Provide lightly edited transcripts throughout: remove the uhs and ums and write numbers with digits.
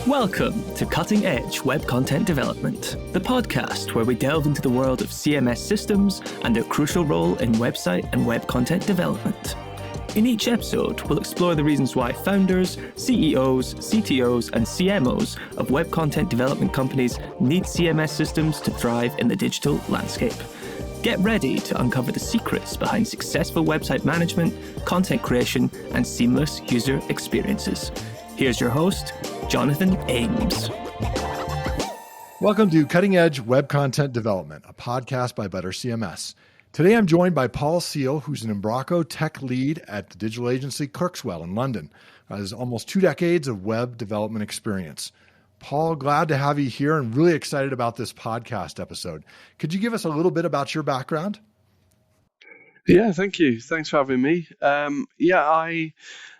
Welcome to Cutting Edge Web Content Development, the podcast where we delve into the world of CMS systems and their crucial role in website and web content development. In each episode, we'll explore the reasons why founders, CEOs, CTOs, and CMOs of web content development companies need CMS systems to thrive in the digital landscape. Get ready to uncover the secrets behind successful website management, content creation, and seamless user experiences. Here's your host, Jonathan Ames. Welcome to Cutting Edge Web Content Development, a podcast by ButterCMS. Today I'm joined by Paul Seal, who's an Umbraco tech lead at the digital agency ClerksWell in London. Has almost 2 decades of web development experience. Paul, glad to have you here and really excited about this podcast episode. Could you give us a little bit about your background? Yeah, thank you. Thanks for having me.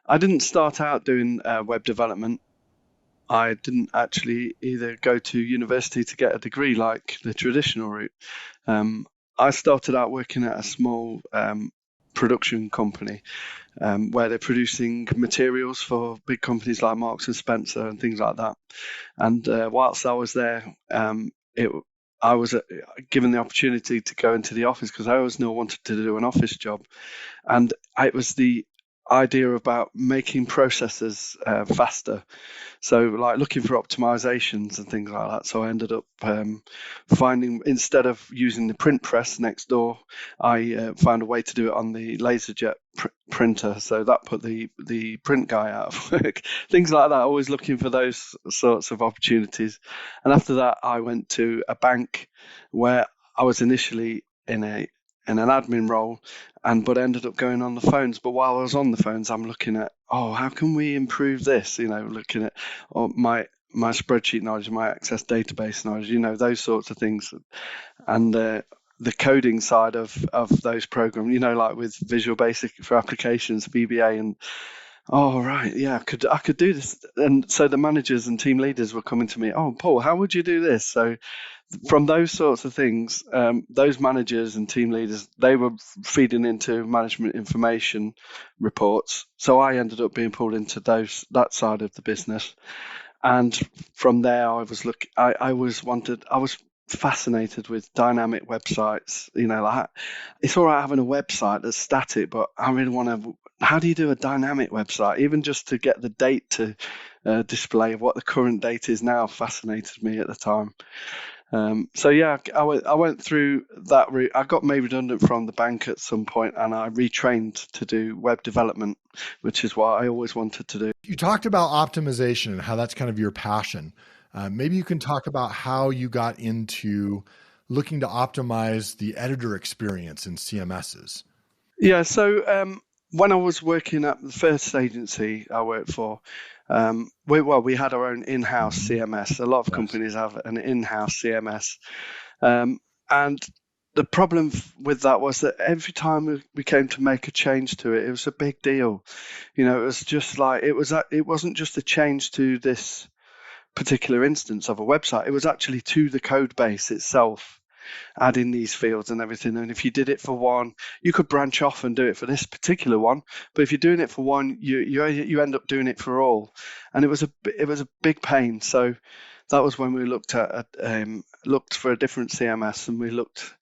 I didn't start out doing web development. I didn't actually either go to university to get a degree like the traditional route. I started out working at a small production company where they're producing materials for big companies like Marks and Spencer and things like that. And whilst I was there, I was given the opportunity to go into the office because I always knew I wanted to do an office job. And it was the idea about making processes faster. So like looking for optimizations and things like that. So I ended up finding, instead of using the print press next door, I found a way to do it on the LaserJet printer. So that put the print guy out of work. Things like that, always looking for those sorts of opportunities. And after that, I went to a bank where I was initially in an admin role, but ended up going on the phones. But while I was on the phones, I'm looking at, how can we improve this? Looking at my spreadsheet knowledge, my Access database knowledge, those sorts of things. And the coding side of those programs, like with Visual Basic for applications, VBA, and I could do this. And so the managers and team leaders were coming to me, Paul, how would you do this? So from those sorts of things, those managers and team leaders, they were feeding into management information reports. So I ended up being pulled into that side of the business. And from there, I was fascinated with dynamic websites. It's all right having a website that's static, but I really want to. How do you do a dynamic website? Even just to get the date to display what the current date is now fascinated me at the time. I went through that route. I got made redundant from the bank at some point, and I retrained to do web development, which is what I always wanted to do. You talked about optimization and how that's kind of your passion. Maybe you can talk about how you got into looking to optimize the editor experience in CMSs. Yeah, so when I was working at the first agency I worked for, we had our own in-house CMS. A lot of companies have an in-house CMS. And the problem with that was that every time we came to make a change to it, it was a big deal. It was just like, it wasn't just a change to this particular instance of a website. It was actually to the code base itself, adding these fields and everything. And if you did it for one, you could branch off and do it for this particular one. But if you're doing it for one, you end up doing it for all. And it was a big pain. So that was when we looked for a different CMS, and we looked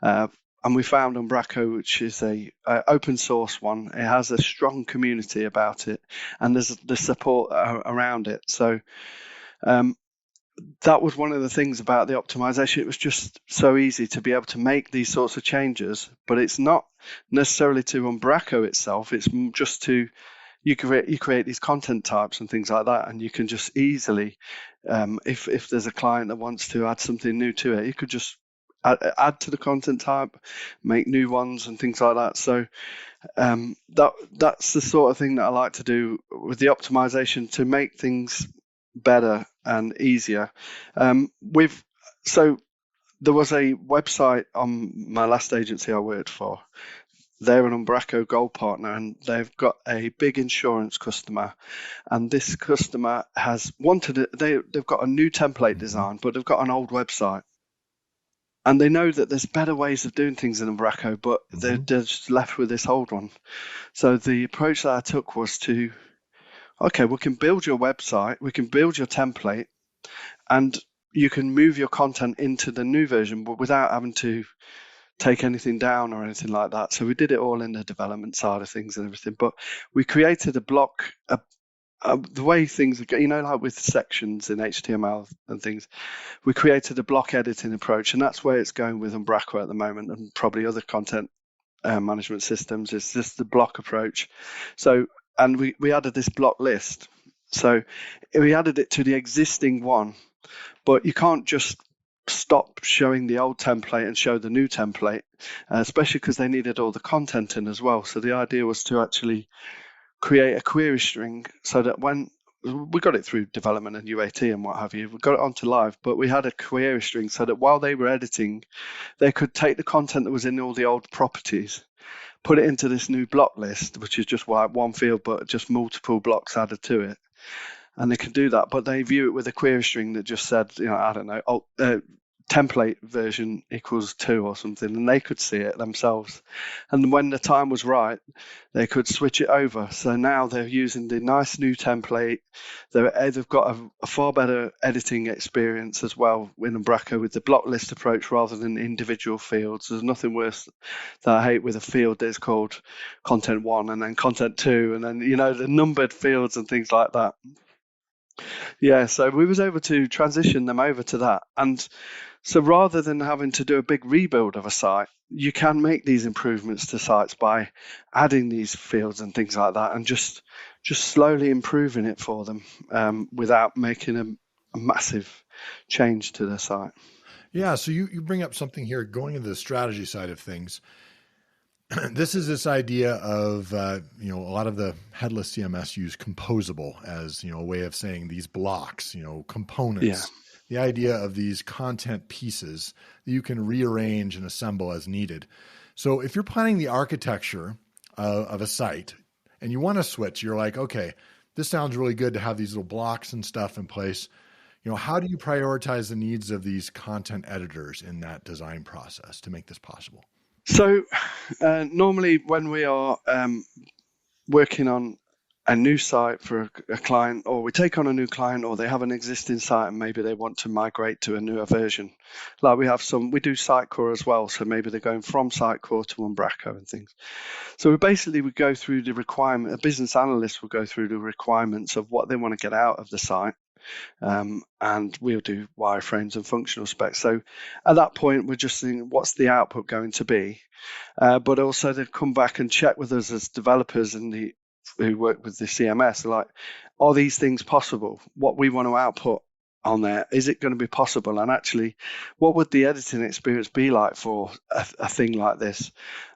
and we found Umbraco, which is a open source one. It has a strong community about it, and there's the support around it. So that was one of the things about the optimization. It was just so easy to be able to make these sorts of changes, but it's not necessarily to Umbraco itself. It's just to you create these content types and things like that, and you can just easily, if there's a client that wants to add something new to it, you could just add to the content type, make new ones and things like that. So that's the sort of thing that I like to do with the optimization to make things better and easier. So there was a website on my last agency I worked for. They're an Umbraco Gold partner, and they've got a big insurance customer. And this customer has wanted it. They've got a new template design, but they've got an old website. And they know that there's better ways of doing things in Umbraco, but they're just left with this old one. So the approach that I took was to okay, we can build your website, we can build your template, and you can move your content into the new version, but without having to take anything down or anything like that. So we did it all in the development side of things and everything. But we created a block, the way things are, like with sections in HTML and things, we created a block editing approach, and that's where it's going with Umbraco at the moment, and probably other content management systems. It's just the block approach. So, and we added this block list. So we added it to the existing one, but you can't just stop showing the old template and show the new template, especially because they needed all the content in as well. So the idea was to actually create a query string so that when we got it through development and UAT and what have you, we got it onto live, but we had a query string so that while they were editing, they could take the content that was in all the old properties, put it into this new block list, which is just one field, but just multiple blocks added to it. And they can do that, but they view it with a query string that just said, I don't know, template version equals 2 or something, and they could see it themselves. And when the time was right, they could switch it over. So now they're using the nice new template. They've got a far better editing experience as well in Umbraco with the block list approach rather than individual fields. There's nothing worse that I hate with a field that's called content 1 and then content 2 and then, the numbered fields and things like that. Yeah, so we was able to transition them over to that. And so rather than having to do a big rebuild of a site, you can make these improvements to sites by adding these fields and things like that, and just slowly improving it for them without making a massive change to the site. Yeah, so you bring up something here, going into the strategy side of things. This is this idea of, a lot of the headless CMS use composable as, a way of saying these blocks, components. Yeah. The idea of these content pieces that you can rearrange and assemble as needed. So if you're planning the architecture of a site and you want to switch, you're like, okay, this sounds really good to have these little blocks and stuff in place. How do you prioritize the needs of these content editors in that design process to make this possible? So normally when we are working on a new site for a client, or we take on a new client, or they have an existing site and maybe they want to migrate to a newer version. Like we do Sitecore as well. So maybe they're going from Sitecore to Umbraco and things. So we go through the requirement, a business analyst will go through the requirements of what they want to get out of the site. And we'll do wireframes and functional specs. So at that point, we're just thinking, what's the output going to be? But also they've come back and check with us as developers and who work with the CMS, like, are these things possible? What we want to output on there, is it going to be possible? And actually, what would the editing experience be like for a thing like this?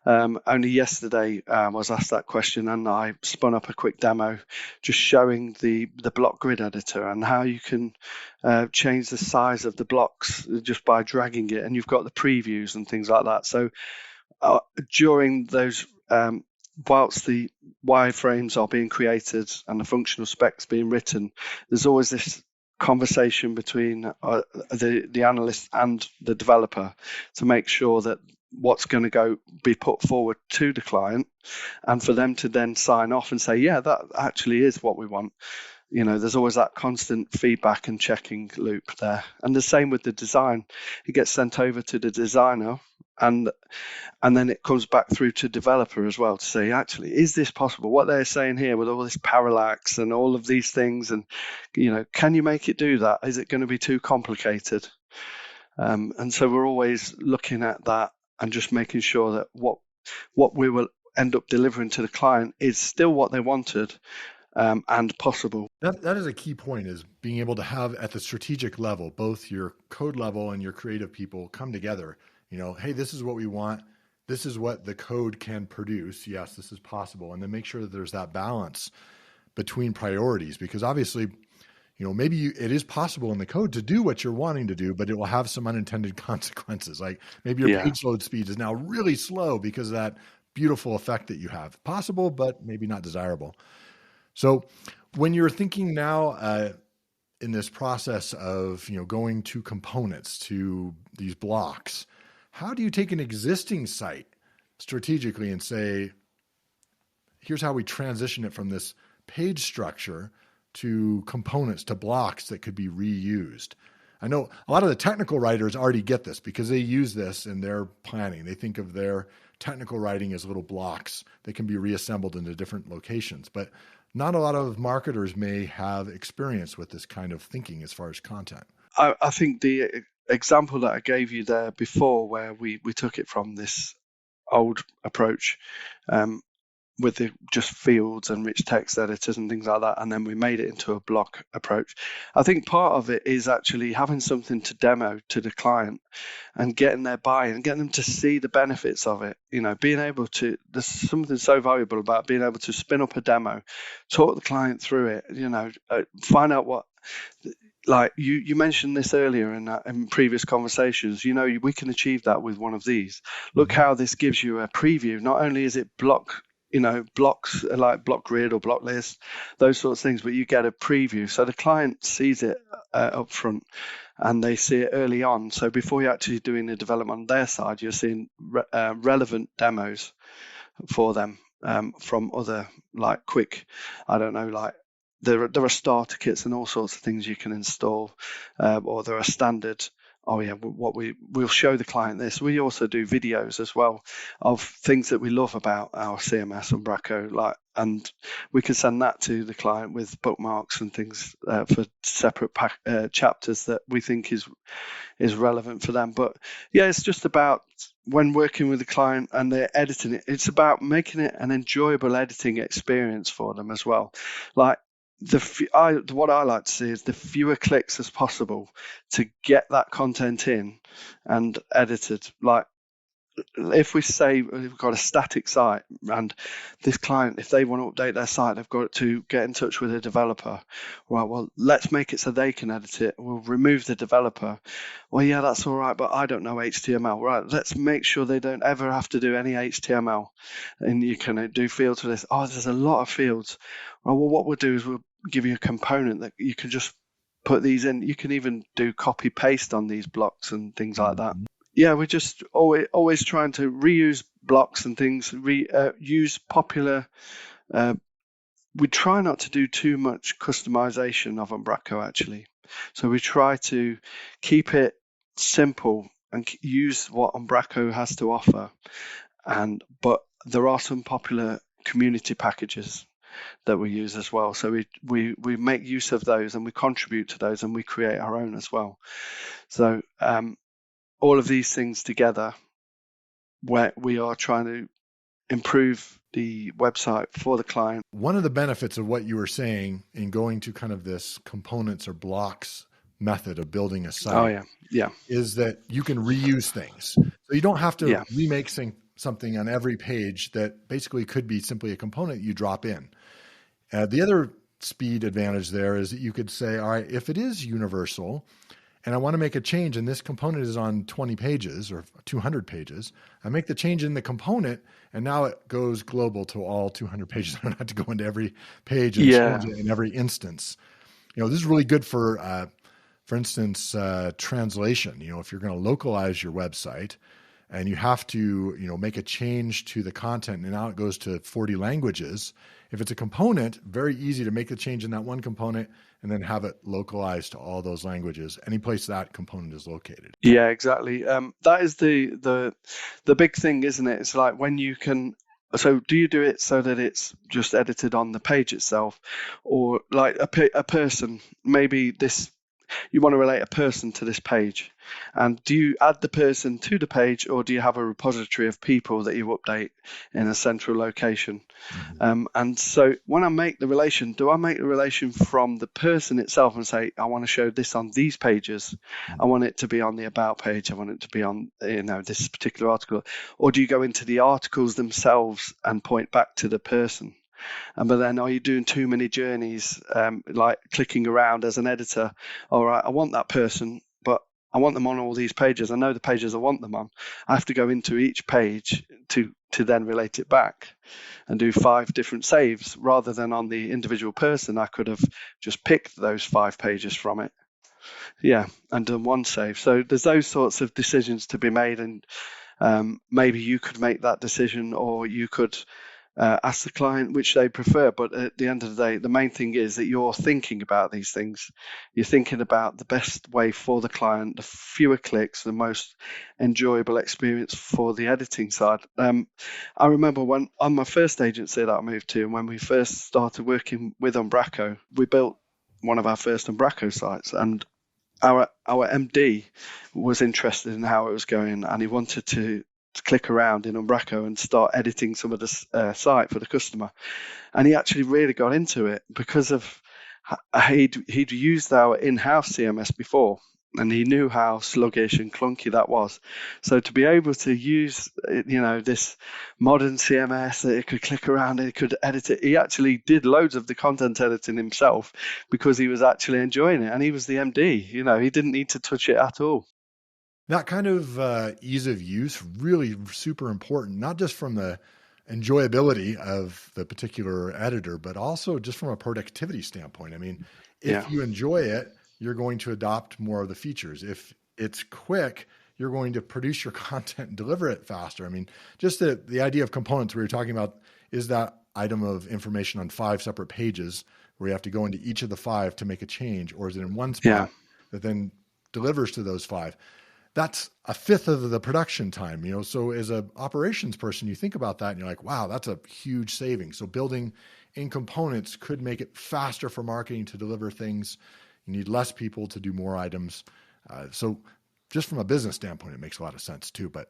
Only yesterday I was asked that question, and I spun up a quick demo just showing the block grid editor and how you can change the size of the blocks just by dragging it, and you've got the previews and things like that. So during those whilst the wireframes are being created and the functional specs being written, there's always this conversation between the analyst and the developer to make sure that what's going to be put forward to the client, and for them to then sign off and say, yeah, that actually is what we want. There's always that constant feedback and checking loop there. And the same with the design. It gets sent over to the designer, and then it comes back through to developer as well to say, actually, is this possible? What they're saying here with all this parallax and all of these things, and can you make it do that? Is it going to be too complicated? And so we're always looking at that and just making sure that what we will end up delivering to the client is still what they wanted. And possible. That is a key point, is being able to have at the strategic level, both your code level and your creative people come together. Hey, this is what we want. This is what the code can produce. Yes, this is possible. And then make sure that there's that balance between priorities, because obviously, maybe it is possible in the code to do what you're wanting to do, but it will have some unintended consequences. Like maybe your page load speed is now really slow because of that beautiful effect that you have. Possible, but maybe not desirable. So when you're thinking now in this process of going to components, to these blocks, how do you take an existing site strategically and say, here's how we transition it from this page structure to components, to blocks that could be reused. I know a lot of the technical writers already get this because they use this in their planning. They think of their technical writing as little blocks that can be reassembled into different locations. But not a lot of marketers may have experience with this kind of thinking as far as content. I think the example that I gave you there before, where we took it from this old approach, with just fields and rich text editors and things like that, and then we made it into a block approach. I think part of it is actually having something to demo to the client and getting their buy-in, getting them to see the benefits of it. Being able to, there's something so valuable about being able to spin up a demo, talk the client through it, find out what, like you mentioned this earlier in previous conversations, we can achieve that with one of these. Look how this gives you a preview. Not only is it blocks like block grid or block list, those sorts of things, but you get a preview. So the client sees it up front and they see it early on. So before you're actually doing the development on their side, you're seeing relevant demos for them from other, like quick, there are starter kits and all sorts of things you can install, or there are standard. Oh yeah, we'll show the client this. We also do videos as well of things that we love about our CMS and Umbraco, and we can send that to the client with bookmarks and things for separate chapters that we think is relevant for them. But yeah, it's just about when working with the client and they're editing it, it's about making it an enjoyable editing experience for them as well. Like what I like to see is the fewer clicks as possible to get that content in and edited. Like if we say we've got a static site and this client, if they want to update their site, they've got to get in touch with a developer. Right, well, let's make it so they can edit it. We'll remove the developer. Well, yeah, that's all right, but I don't know HTML. Right, let's make sure they don't ever have to do any HTML. And you can do fields for this. Oh, there's a lot of fields. Well, what we'll do is we'll give you a component that you can just put these in. You can even do copy paste on these blocks and things like that. Yeah, we're just always trying to reuse blocks and things, use popular. We try not to do too much customization of Umbraco, actually. So we try to keep it simple and use what Umbraco has to offer. But there are some popular community packages that we use as well. So we make use of those and we contribute to those and we create our own as well. So all of these things together, where we are trying to improve the website for the client. One of the benefits of what you were saying in going to kind of this components or blocks method of building a site is that you can reuse things. So you don't have to remake something on every page that basically could be simply a component you drop in. The other speed advantage there is that you could say, all right, if it is universal, and I want to make a change, and this component is on 20 pages or 200 pages, I make the change in the component, and now it goes global to all 200 pages. I don't have to go into every page and change it in every instance. This is really good for instance, translation. If you're going to localize your website and you have to, make a change to the content, and now it goes to 40 languages. If it's a component, very easy to make the change in that one component and then have it localized to all those languages, any place that component is located. Yeah, exactly. That is the big thing, isn't it? It's like when you can. So do you do it so that it's just edited on the page itself, or like a person? Maybe you want to relate a person to this page, and do you add the person to the page, or do you have a repository of people that you update in a central location? And so when I make the relation, do I make the relation from the person itself and say, I want to show this on these pages, I want it to be on the about page, I want it to be on this particular article, or do you go into the articles themselves and point back to the person? But then, are you doing too many journeys, like clicking around as an editor? All right, I want that person, but I want them on all these pages. I know the pages I want them on. I have to go into each page to then relate it back and do 5 different saves rather than on the individual person. I could have just picked those 5 pages from it, and done one save. So there's those sorts of decisions to be made, and maybe you could make that decision, or you could ask the client which they prefer. But at the end of the day, the main thing is that you're thinking about these things. You're thinking about the best way for the client, the fewer clicks, the most enjoyable experience for the editing side. I remember when on my first agency that I moved to, and when we first started working with Umbraco, we built one of our first Umbraco sites, and our MD was interested in how it was going, and he wanted to click around in Umbraco and start editing some of the site for the customer. And he actually really got into it because of he'd used our in-house CMS before, and he knew how sluggish and clunky that was. So to be able to use, this modern CMS that it could click around and it could edit it, he actually did loads of the content editing himself because he was actually enjoying it, and he was the MD. He didn't need to touch it at all. That kind of ease of use, really super important, not just from the enjoyability of the particular editor, but also just from a productivity standpoint. I mean, if you enjoy it, you're going to adopt more of the features. If it's quick, you're going to produce your content and deliver it faster. I mean, just the idea of components we were talking about is that item of information on 5 separate pages where you have to go into each of the 5 to make a change, or is it in one spot that then delivers to those 5? That's a fifth of the production time, So as an operations person, you think about that and you're like, wow, that's a huge saving. So building in components could make it faster for marketing to deliver things. You need less people to do more items. So just from a business standpoint, it makes a lot of sense too. But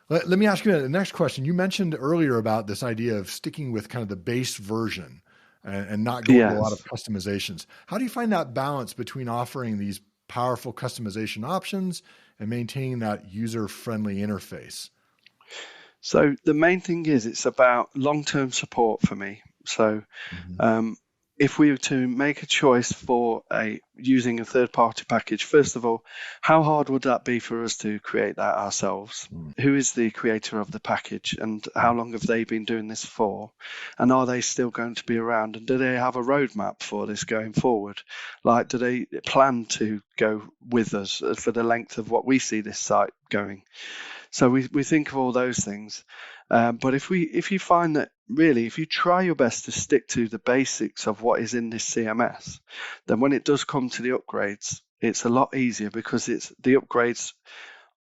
let me ask you the next question. You mentioned earlier about this idea of sticking with kind of the base version and not going to a lot of customizations. How do you find that balance between offering these powerful customization options and maintaining that user-friendly interface? So the main thing is it's about long-term support for me. So if we were to make a choice for using a third-party package, first of all, how hard would that be for us to create that ourselves? Who is the creator of the package, and how long have they been doing this for? And are they still going to be around? And do they have a roadmap for this going forward? Like, do they plan to go with us for the length of what we see this site going? So we think of all those things. But if you find that really, if you try your best to stick to the basics of what is in this CMS, then when it does come to the upgrades, it's a lot easier because the upgrades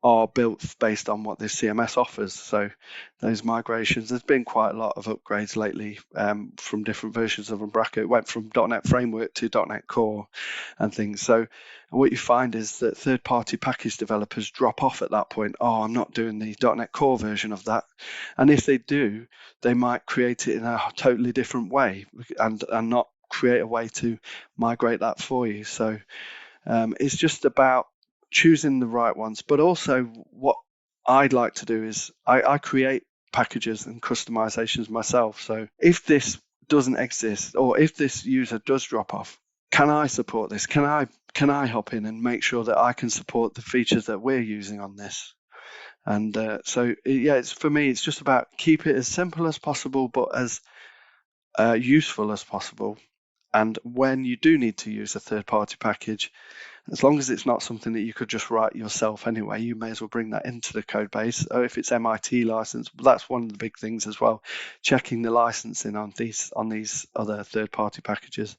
are built based on what this CMS offers. So those migrations, there's been quite a lot of upgrades lately from different versions of Umbraco. It went from .NET Framework to .NET Core and things. So what you find is that third-party package developers drop off at that point. Oh, I'm not doing the .NET Core version of that. And if they do, they might create it in a totally different way and not create a way to migrate that for you. So it's just about choosing the right ones. But also what I'd like to do is I create packages and customizations myself. So if this doesn't exist, or if this user does drop off, can I support this? Can I hop in and make sure that I can support the features that we're using on this? And for me, it's just about keep it as simple as possible, but as useful as possible. And when you do need to use a third-party package, as long as it's not something that you could just write yourself anyway, you may as well bring that into the code base. Or if it's MIT license, that's one of the big things as well, checking the licensing on these other third-party packages.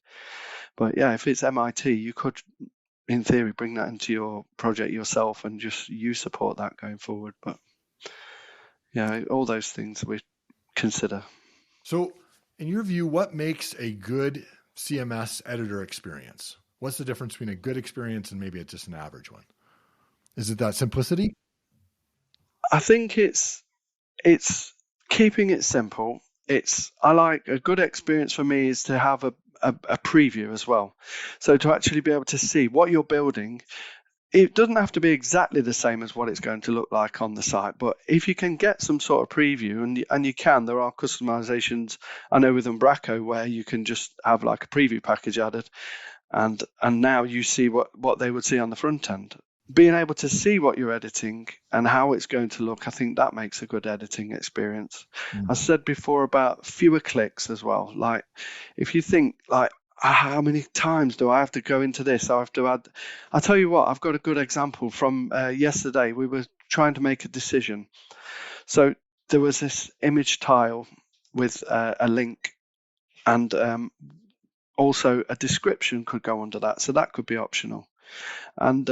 But yeah, if it's MIT, you could, in theory, bring that into your project yourself and just you support that going forward. But yeah, all those things we consider. So in your view, what makes a good CMS editor experience? What's the difference between a good experience and maybe it's just an average one? Is it that simplicity? I think it's keeping it simple. I like a good experience for me is to have a preview as well. So to actually be able to see what you're building, it doesn't have to be exactly the same as what it's going to look like on the site, but if you can get some sort of preview, and there are customizations, I know with Umbraco, where you can just have like a preview package added, and now you see what they would see on the front end. Being able to see what you're editing and how it's going to look, I think that makes a good editing experience. I said before about fewer clicks as well. Like if you think like, how many times do I have to go into this? I have to add. I'll tell you what, I've got a good example from yesterday. We were trying to make a decision. So there was this image tile with a link, and also a description could go under that. So that could be optional. And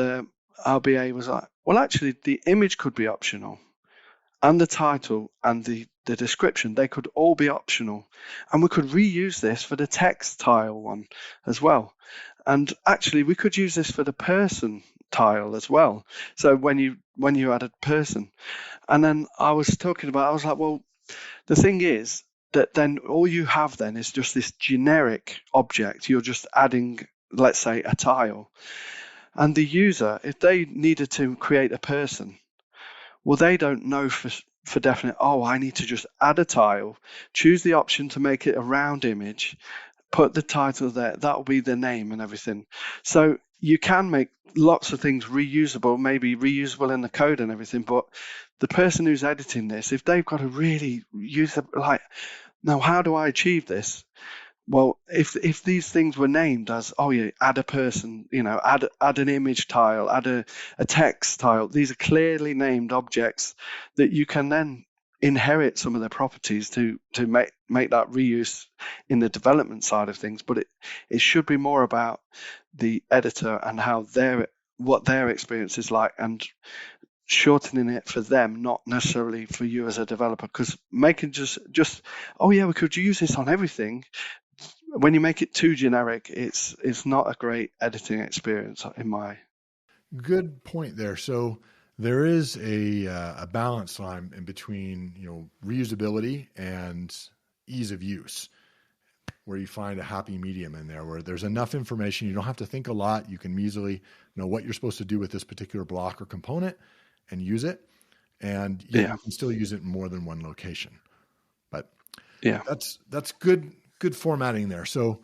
RBA was like, well, actually, the image could be optional, and the title and the description, they could all be optional. And we could reuse this for the text tile one as well. And actually, we could use this for the person tile as well. So when you add a person, and then I was like, well, the thing is that then all you have then is just this generic object. You're just adding, let's say, a tile. And the user, if they needed to create a person, well, they don't know for definite, oh, I need to just add a tile, choose the option to make it a round image, put the title there, that'll be the name and everything. So you can make lots of things reusable, maybe reusable in the code and everything, but the person who's editing this, if they've got to really use it, like, now how do I achieve this? Well, if these things were named as, oh yeah, add a person, add an image tile, add a text tile, these are clearly named objects that you can then inherit some of their properties to make that reuse in the development side of things. But it should be more about the editor and how what their experience is like, and shortening it for them, not necessarily for you as a developer. Because making just oh yeah, we could use this on everything. When you make it too generic, it's not a great editing experience in my. Good point there. So there is a balance line in between, reusability and ease of use, where you find a happy medium in there, where there's enough information. You don't have to think a lot. You can easily know what you're supposed to do with this particular block or component and use it. And you can still use it in more than one location. But yeah, that's good formatting there. So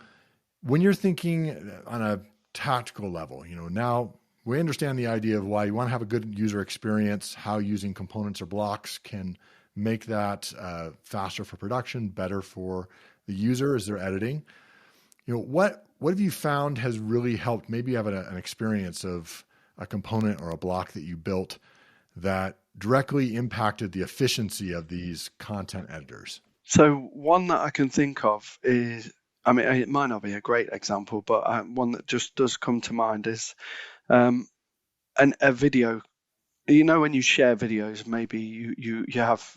when you're thinking on a tactical level, now we understand the idea of why you want to have a good user experience, how using components or blocks can make that faster for production, better for the user as they're editing. What have you found has really helped? Maybe you have an experience of a component or a block that you built that directly impacted the efficiency of these content editors. So one that I can think of is, I mean, it might not be a great example, but one that just does come to mind is a video. When you share videos, maybe you have.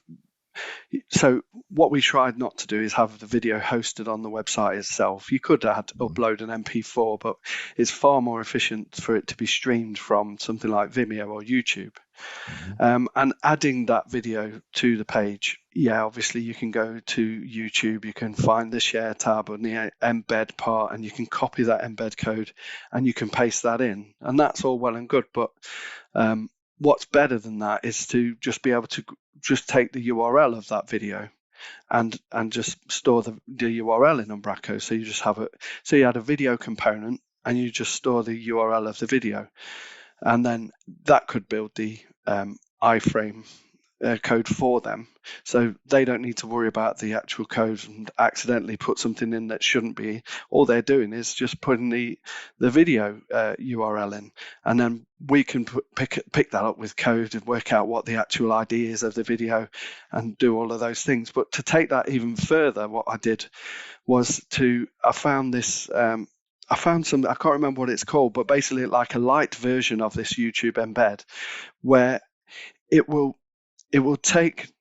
So what we tried not to do is have the video hosted on the website itself. You could upload an MP4, but it's far more efficient for it to be streamed from something like Vimeo or YouTube. And adding that video to the page, obviously you can go to YouTube, you can find the share tab on the embed part, and you can copy that embed code and you can paste that in, and that's all well and good. But what's better than that is to just be able to just take the URL of that video and just store the URL in Umbraco. So you just have it. So you add a video component and you just store the URL of the video, and then that could build the iframe code for them, so they don't need to worry about the actual code and accidentally put something in that shouldn't be. All they're doing is just putting the video URL in, and then we can pick that up with code and work out what the actual ID is of the video and do all of those things. But to take that even further, what I did was I found some, I can't remember what it's called, but basically like a light version of this YouTube embed, where it will take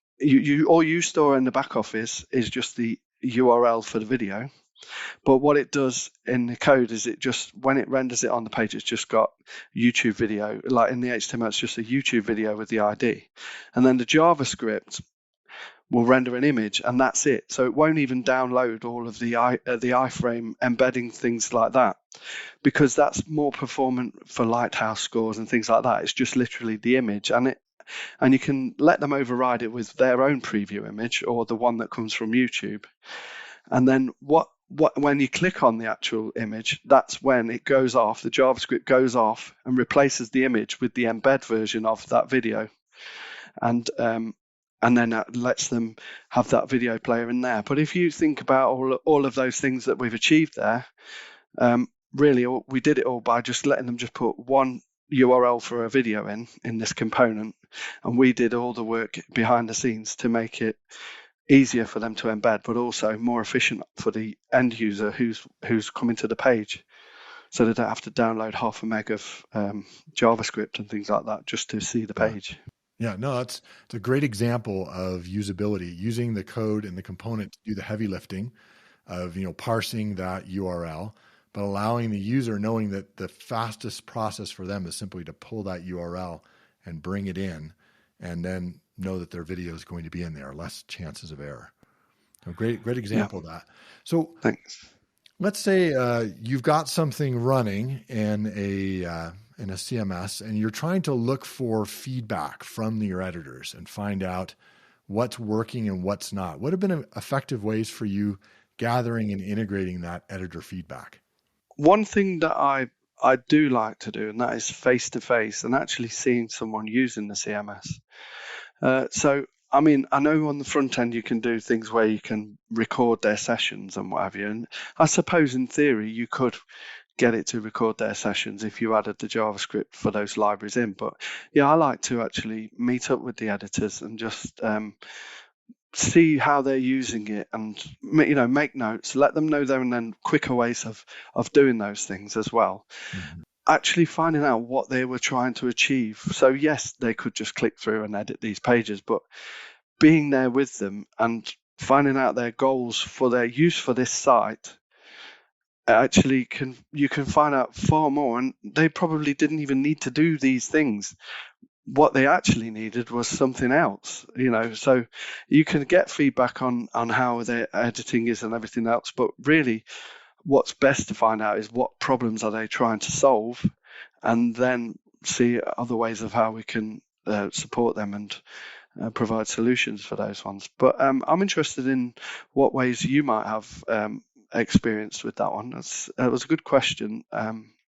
all you store in the back office is just the URL for the video. But what it does in the code is it just, when it renders it on the page, it's just got YouTube video. Like in the HTML, it's just a YouTube video with the ID. And then the JavaScript will render an image, and that's it. So it won't even download all of the iframe embedding, things like that, because that's more performant for Lighthouse scores and things like that. It's just literally the image, and you can let them override it with their own preview image or the one that comes from YouTube. And then when you click on the actual image, that's when it goes off. The JavaScript goes off and replaces the image with the embed version of that video. And then that lets them have that video player in there. But if you think about all of those things that we've achieved there, really we did it all by just letting them just put one URL for a video in this component, and we did all the work behind the scenes to make it easier for them to embed, but also more efficient for the end user who's coming to the page. So they don't have to download half a meg of JavaScript and things like that just to see the page. Yeah, no, it's a great example of usability, using the code and the component to do the heavy lifting of, parsing that URL, but allowing the user knowing that the fastest process for them is simply to pull that URL and bring it in, and then know that their video is going to be in there, less chances of error. So great example of that. So Thanks. let's say you've got something running in a CMS, and you're trying to look for feedback from your editors and find out what's working and what's not. What have been effective ways for you gathering and integrating that editor feedback? One thing that I do like to do, and that is face-to-face and actually seeing someone using the CMS. So, I mean, I know on the front end you can do things where you can record their sessions and what have you. And I suppose in theory you could get it to record their sessions if you added the JavaScript for those libraries in. But yeah, I like to actually meet up with the editors and just see how they're using it, and make notes, let them know there and then quicker ways of doing those things as well. Mm-hmm. Actually finding out what they were trying to achieve. So yes, they could just click through and edit these pages, but being there with them and finding out their goals for their use for this site, actually you can find out far more, and they probably didn't even need to do these things. What they actually needed was something else, so you can get feedback on how their editing is and everything else, but really what's best to find out is what problems are they trying to solve, and then see other ways of how we can support them and provide solutions for those ones. But I'm interested in what ways you might have experienced with that one. That was a good question.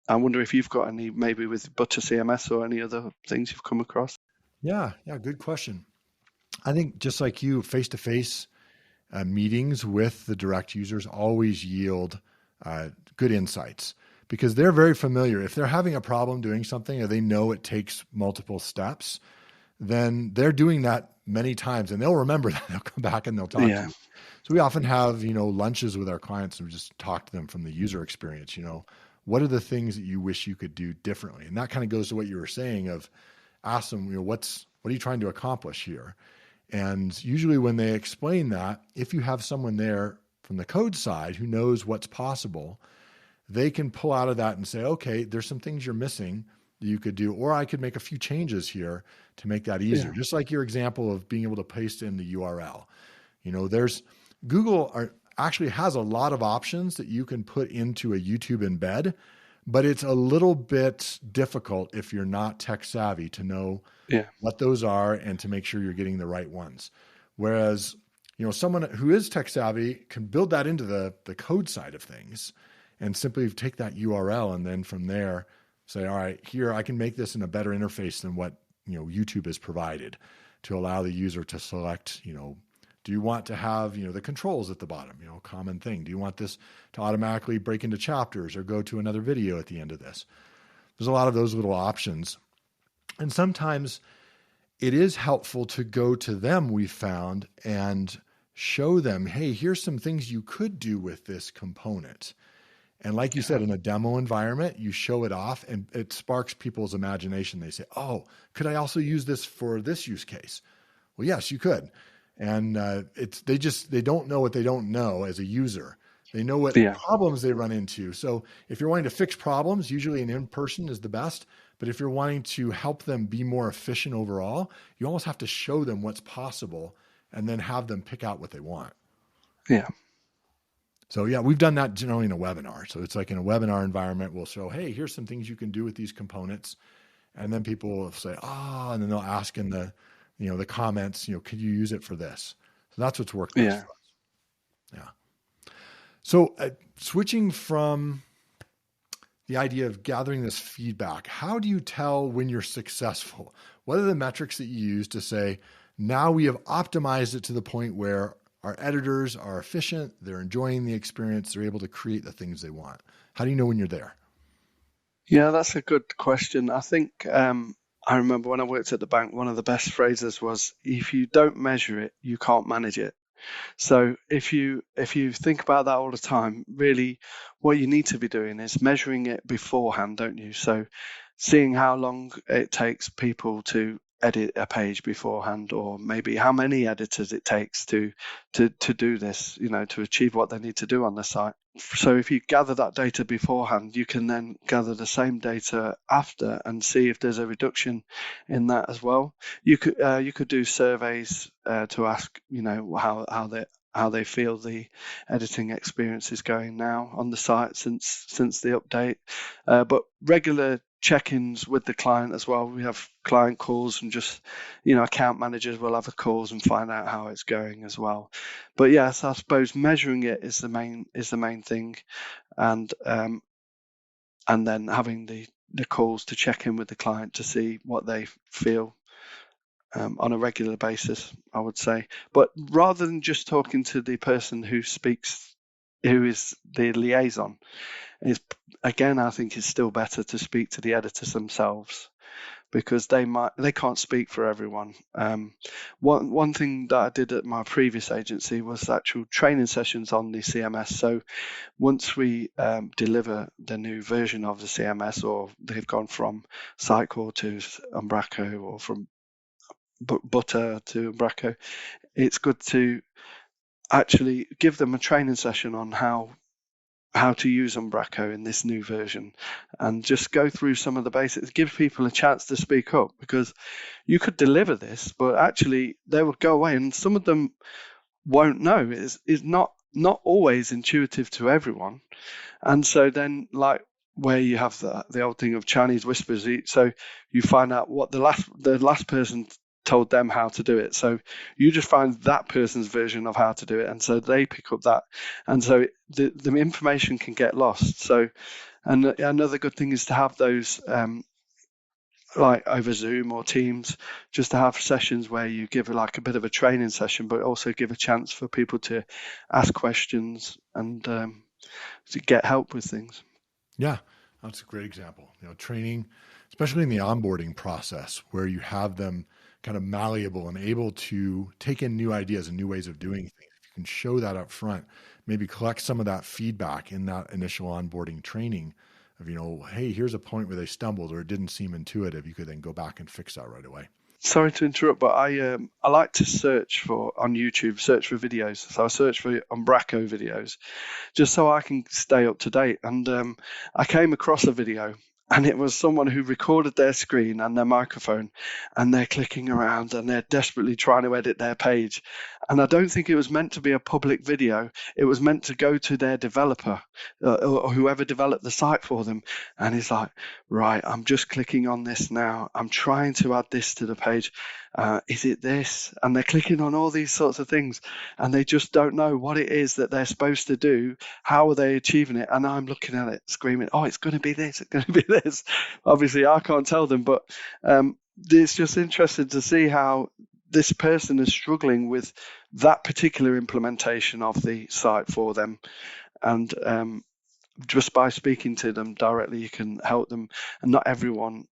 I wonder if you've got any, maybe with ButterCMS or any other things you've come across. Yeah, good question. I think just like you, face-to-face meetings with the direct users always yield good insights, because they're very familiar. If they're having a problem doing something or they know it takes multiple steps, then they're doing that many times, and they'll remember that. They'll come back and they'll talk to you. So we often have, lunches with our clients and we just talk to them from the user experience. What are the things that you wish you could do differently? And that kind of goes to what you were saying of ask them, what are you trying to accomplish here? And usually when they explain that, if you have someone there from the code side who knows what's possible, they can pull out of that and say, okay, there's some things you're missing that you could do, or I could make a few changes here to make that easier. Yeah. Just like your example of being able to paste in the URL. Google actually has a lot of options that you can put into a YouTube embed, but it's a little bit difficult if you're not tech savvy to know what those are and to make sure you're getting the right ones. Whereas, someone who is tech savvy can build that into the code side of things and simply take that URL and then from there say, all right, here I can make this in a better interface than what YouTube has provided to allow the user to select, do you want to have, the controls at the bottom, common thing. Do you want this to automatically break into chapters or go to another video at the end of this? There's a lot of those little options. And sometimes it is helpful to go to them, we found, and show them, hey, here's some things you could do with this component. And like you said, in a demo environment, you show it off and it sparks people's imagination. They say, oh, could I also use this for this use case? Well, yes, you could. And they don't know what they don't know as a user. They know what problems they run into. So if you're wanting to fix problems, usually an in-person is the best. But if you're wanting to help them be more efficient overall, you almost have to show them what's possible and then have them pick out what they want. Yeah. So we've done that generally in a webinar. So it's like in a webinar environment, we'll show, hey, here's some things you can do with these components. And then people will say, and then they'll ask in the comments, could you use it for this? So that's what's worked best for us. Yeah. So switching from the idea of gathering this feedback, how do you tell when you're successful? What are the metrics that you use to say, now we have optimized it to the point where our editors are efficient, they're enjoying the experience, they're able to create the things they want? How do you know when you're there? Yeah, that's a good question. I think I remember when I worked at the bank, one of the best phrases was, if you don't measure it, you can't manage it. So if you think about that all the time, really what you need to be doing is measuring it beforehand, don't you? So seeing how long it takes people to edit a page beforehand, or maybe how many editors it takes to do this, to achieve what they need to do on the site. So if you gather that data beforehand, you can then gather the same data after and see if there's a reduction in that as well. You could do surveys to ask, how they feel the editing experience is going now on the site since the update. But regular check-ins with the client as well. We have client calls, and just account managers will have a calls and find out how it's going as well. But yes, I suppose measuring it is the main thing, and then having the calls to check in with the client to see what they feel on a regular basis, I would say. But rather than just talking to the person who is the liaison, I think it's still better to speak to the editors themselves, because they can't speak for everyone. One thing that I did at my previous agency was actual training sessions on the CMS. So once we deliver the new version of the CMS, or they've gone from Sitecore to Umbraco, or from Butter to Umbraco, it's good to actually give them a training session on how to use Umbraco in this new version, and just go through some of the basics, give people a chance to speak up, because you could deliver this, but actually they will go away and some of them won't know. It's not always intuitive to everyone. And so then, like, where you have the old thing of Chinese whispers, so you find out what the last person told them how to do it. So you just find that person's version of how to do it, and so they pick up that, and so the information can get lost. So, and another good thing is to have those like over Zoom or Teams, just to have sessions where you give like a bit of a training session, but also give a chance for people to ask questions and to get help with things. Yeah, that's a great example. Training, especially in the onboarding process, where you have them kind of malleable and able to take in new ideas and new ways of doing things. If you can show that up front, maybe collect some of that feedback in that initial onboarding training of, hey, here's a point where they stumbled or it didn't seem intuitive. You could then go back and fix that right away. Sorry to interrupt, but I like to search for videos. So I search for Umbraco videos, just so I can stay up to date. And I came across a video, and it was someone who recorded their screen and their microphone, and they're clicking around and they're desperately trying to edit their page. And I don't think it was meant to be a public video. It was meant to go to their developer or whoever developed the site for them. And he's like, right, I'm just clicking on this now. I'm trying to add this to the page. Is it this? And they're clicking on all these sorts of things, and they just don't know what it is that they're supposed to do. How are they achieving it? And I'm looking at it screaming, oh, it's going to be this. It's going to be this. Obviously, I can't tell them, but it's just interesting to see how this person is struggling with that particular implementation of the site for them. And just by speaking to them directly, you can help them. And not everyone,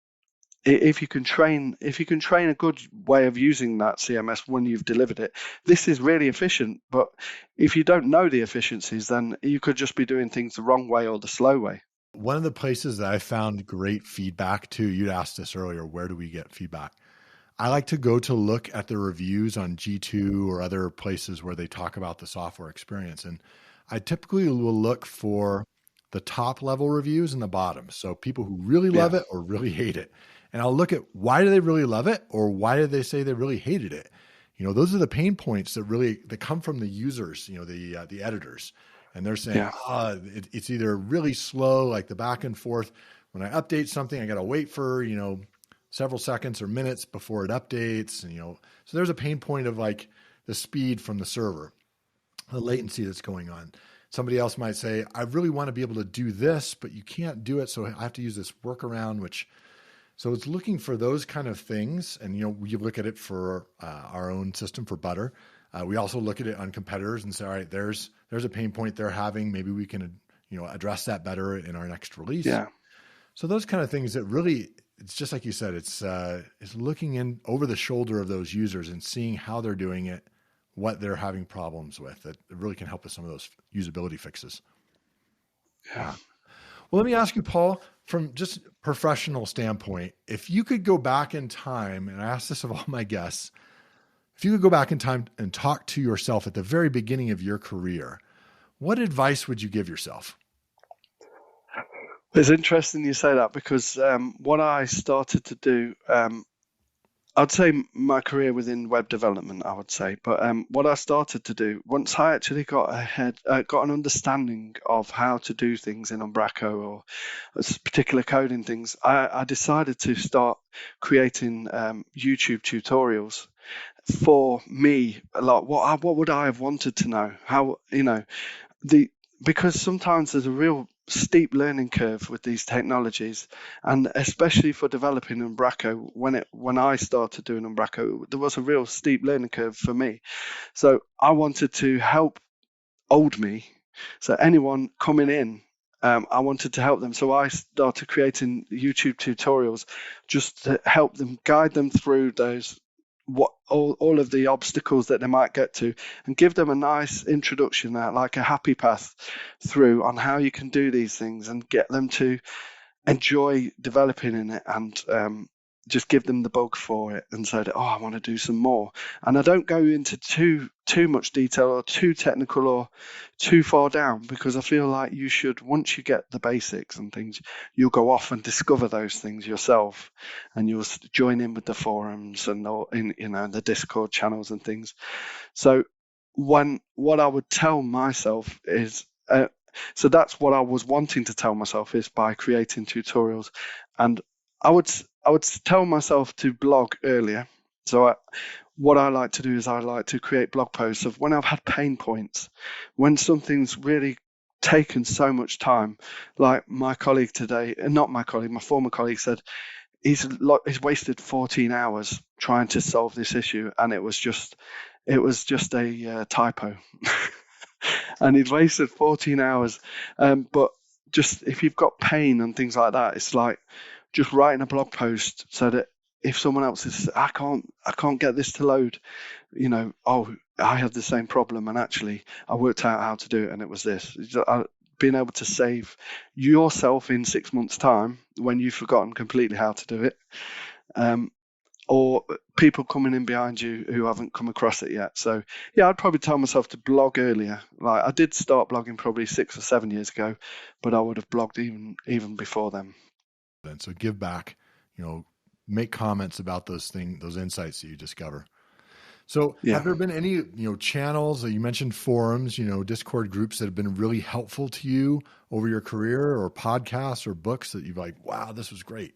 if you can train a good way of using that CMS when you've delivered it, this is really efficient. But if you don't know the efficiencies, then you could just be doing things the wrong way or the slow way. One of the places that I found great feedback too, you'd asked this earlier, where do we get feedback? I like to go to look at the reviews on G2 or other places where they talk about the software experience. And I typically will look for the top level reviews and the bottom. So people who really love it or really hate it. And I'll look at why do they really love it, or why did they say they really hated it? Those are the pain points that come from the users, the editors. And they're saying, it's either really slow, like the back and forth. When I update something, I got to wait for, several seconds or minutes before it updates. And, so there's a pain point of like the speed from the server, the latency that's going on. Somebody else might say, I really want to be able to do this, but you can't do it. So I have to use this workaround, so it's looking for those kind of things. And, we look at it for our own system for Butter. We also look at it on competitors and say, all right, there's a pain point they're having. Maybe we can, address that better in our next release. Yeah. So those kind of things that really, it's just like you said, it's looking in over the shoulder of those users and seeing how they're doing it, what they're having problems with that really can help with some of those usability fixes. Yeah. Well, let me ask you, Paul, from just professional standpoint, if you could go back in time, and I ask this of all my guests, if you could go back in time and talk to yourself at the very beginning of your career, what advice would you give yourself? It's interesting you say that because what I started to do, I'd say my career within web development, I would say. But what I started to do, once I actually got got an understanding of how to do things in Umbraco or particular coding things, I decided to start creating YouTube tutorials for me. Like, what would I have wanted to know? How, because sometimes there's a real steep learning curve with these technologies, and especially for developing Umbraco. When I started doing Umbraco, there was a real steep learning curve for me. So I wanted to help old me. So anyone coming in, I wanted to help them. So I started creating YouTube tutorials just to help them, guide them through those all of the obstacles that they might get to, and give them a nice introduction, like a happy path through on how you can do these things and get them to enjoy developing in it, and just give them the bug for it and say that, oh, I want to do some more. And I don't go into too much detail or too technical or too far down, because I feel like you should, once you get the basics and things, you'll go off and discover those things yourself, and you'll join in with the forums and the Discord channels and things. So what I would tell myself is, so that's what I was wanting to tell myself, is by creating tutorials. And I would tell myself to blog earlier. So what I like to do is I like to create blog posts of when I've had pain points, when something's really taken so much time. Like my colleague today, not my colleague, my former colleague said he's wasted 14 hours trying to solve this issue, and it was just a typo. And he'd wasted 14 hours. But just if you've got pain and things like that, it's like just writing a blog post so that if someone else is, I can't get this to load, oh, I had the same problem, and actually I worked out how to do it, and it was this. Being able to save yourself in 6 months' time when you've forgotten completely how to do it. Or people coming in behind you who haven't come across it yet. So yeah, I'd probably tell myself to blog earlier. Like, I did start blogging probably 6 or 7 years ago, but I would have blogged even before then. And so give back, make comments about those insights that you discover. So Have there been any, channels that you mentioned, forums, Discord groups that have been really helpful to you over your career, or podcasts or books that you've like, wow, this was great?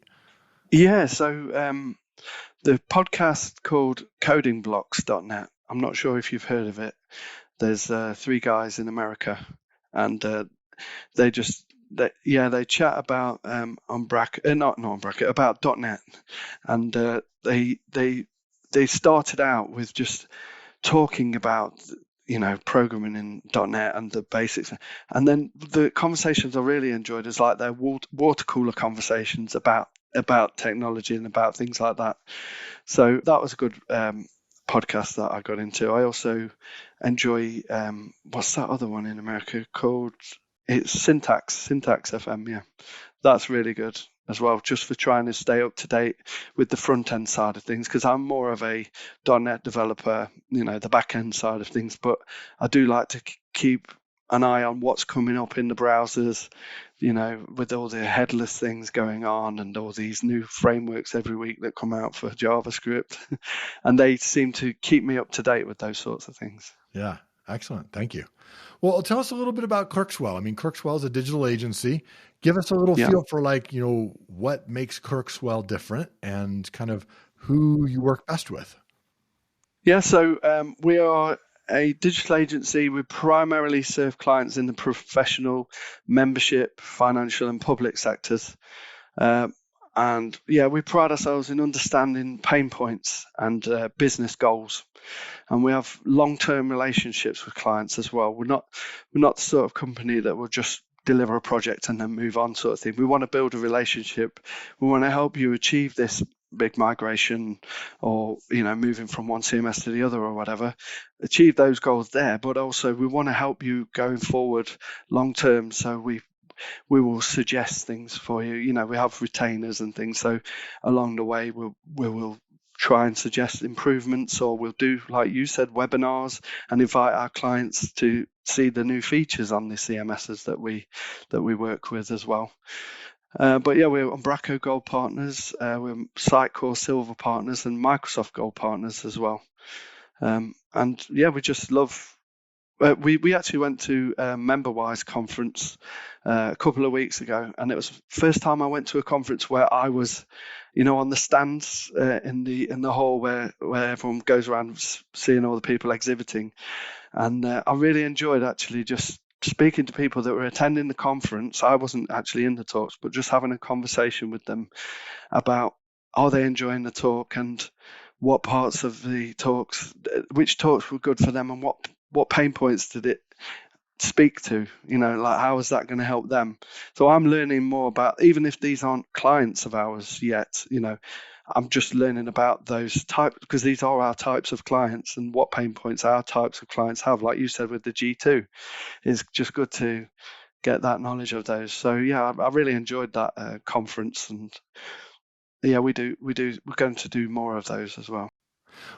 Yeah. So, the podcast called codingblocks.net. I'm not sure if you've heard of it. There's 3 guys in America, and they chat about not Umbraco, about .NET, and they started out with just talking about programming in .NET and the basics, and then the conversations I really enjoyed is like their water cooler conversations about technology and about things like that. So that was a good podcast that I got into. I also enjoy what's that other one in America called? It's Syntax FM. Yeah, that's really good as well, just for trying to stay up to date with the front end side of things, because I'm more of a .NET developer, the back end side of things, but I do like to keep an eye on what's coming up in the browsers, with all the headless things going on and all these new frameworks every week that come out for JavaScript. And they seem to keep me up to date with those sorts of things. Yeah. Excellent. Thank you. Well, tell us a little bit about ClerksWell. I mean, ClerksWell is a digital agency. Give us a little feel for what makes ClerksWell different and kind of who you work best with. Yeah. So we are a digital agency. We primarily serve clients in the professional, membership, financial, and public sectors. And yeah, we pride ourselves in understanding pain points and business goals, and we have long-term relationships with clients as well. We're not the sort of company that will just deliver a project and then move on, sort of thing. We want to build a relationship. We want to help you achieve this big migration or, moving from one CMS to the other or whatever, achieve those goals there. But also we want to help you going forward long term. So we will suggest things for you. We have retainers and things. So along the way, we will try and suggest improvements, or we'll do, like you said, webinars and invite our clients to see the new features on the CMSs that we work with as well. But yeah, we're Umbraco Gold partners, we're Sitecore Silver partners, and Microsoft Gold partners as well. And yeah, we just love. We actually went to a MemberWise conference a couple of weeks ago, and it was the first time I went to a conference where I was, on the stands in the hall where everyone goes around seeing all the people exhibiting, and I really enjoyed actually just speaking to people that were attending the conference. I wasn't actually in the talks, but just having a conversation with them about, are they enjoying the talk, and what parts of the talks, which talks were good for them, and what pain points did it speak to, like how is that going to help them? So I'm learning more about, even if these aren't clients of ours yet, I'm just learning about those types, because these are our types of clients and what pain points our types of clients have. Like you said with the G2, it's just good to get that knowledge of those. So yeah, I really enjoyed that conference, and yeah, we're going to do more of those as well.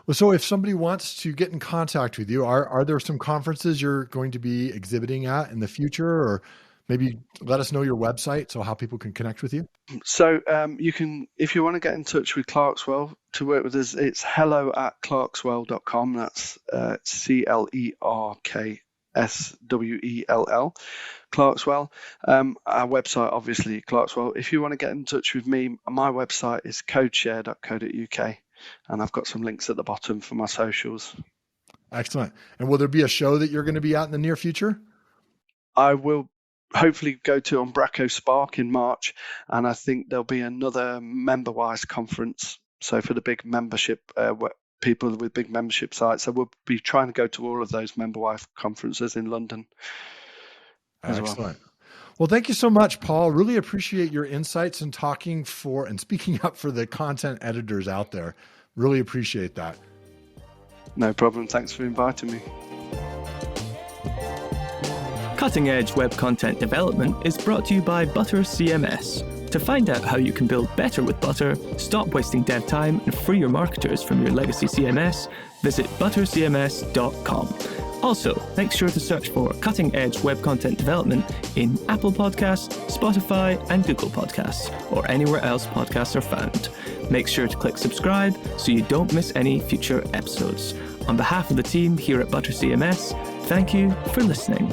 Well, so if somebody wants to get in contact with you, are there some conferences you're going to be exhibiting at in the future, or maybe let us know your website so how people can connect with you? So you can, if you want to get in touch with ClerksWell to work with us, it's hello@clerkswell.com. That's ClerksWell, ClerksWell. Our website, obviously, ClerksWell. If you want to get in touch with me, my website is codeshare.co.uk, and I've got some links at the bottom for my socials. Excellent. And will there be a show that you're going to be at in the near future? I will hopefully go to Umbraco Spark in March, and I think there'll be another MemberWise conference. So for the big membership people with big membership sites, so we'll be trying to go to all of those MemberWise conferences in London as well. Excellent. Well, thank you so much, Paul. Really appreciate your insights and talking for and speaking up for the content editors out there. Really appreciate that. No problem. Thanks for inviting me. Cutting Edge Web Content Development is brought to you by ButterCMS. To find out how you can build better with Butter, stop wasting dev time, and free your marketers from your legacy CMS, visit ButterCMS.com. Also, make sure to search for Cutting Edge Web Content Development in Apple Podcasts, Spotify, and Google Podcasts, or anywhere else podcasts are found. Make sure to click subscribe so you don't miss any future episodes. On behalf of the team here at ButterCMS, thank you for listening.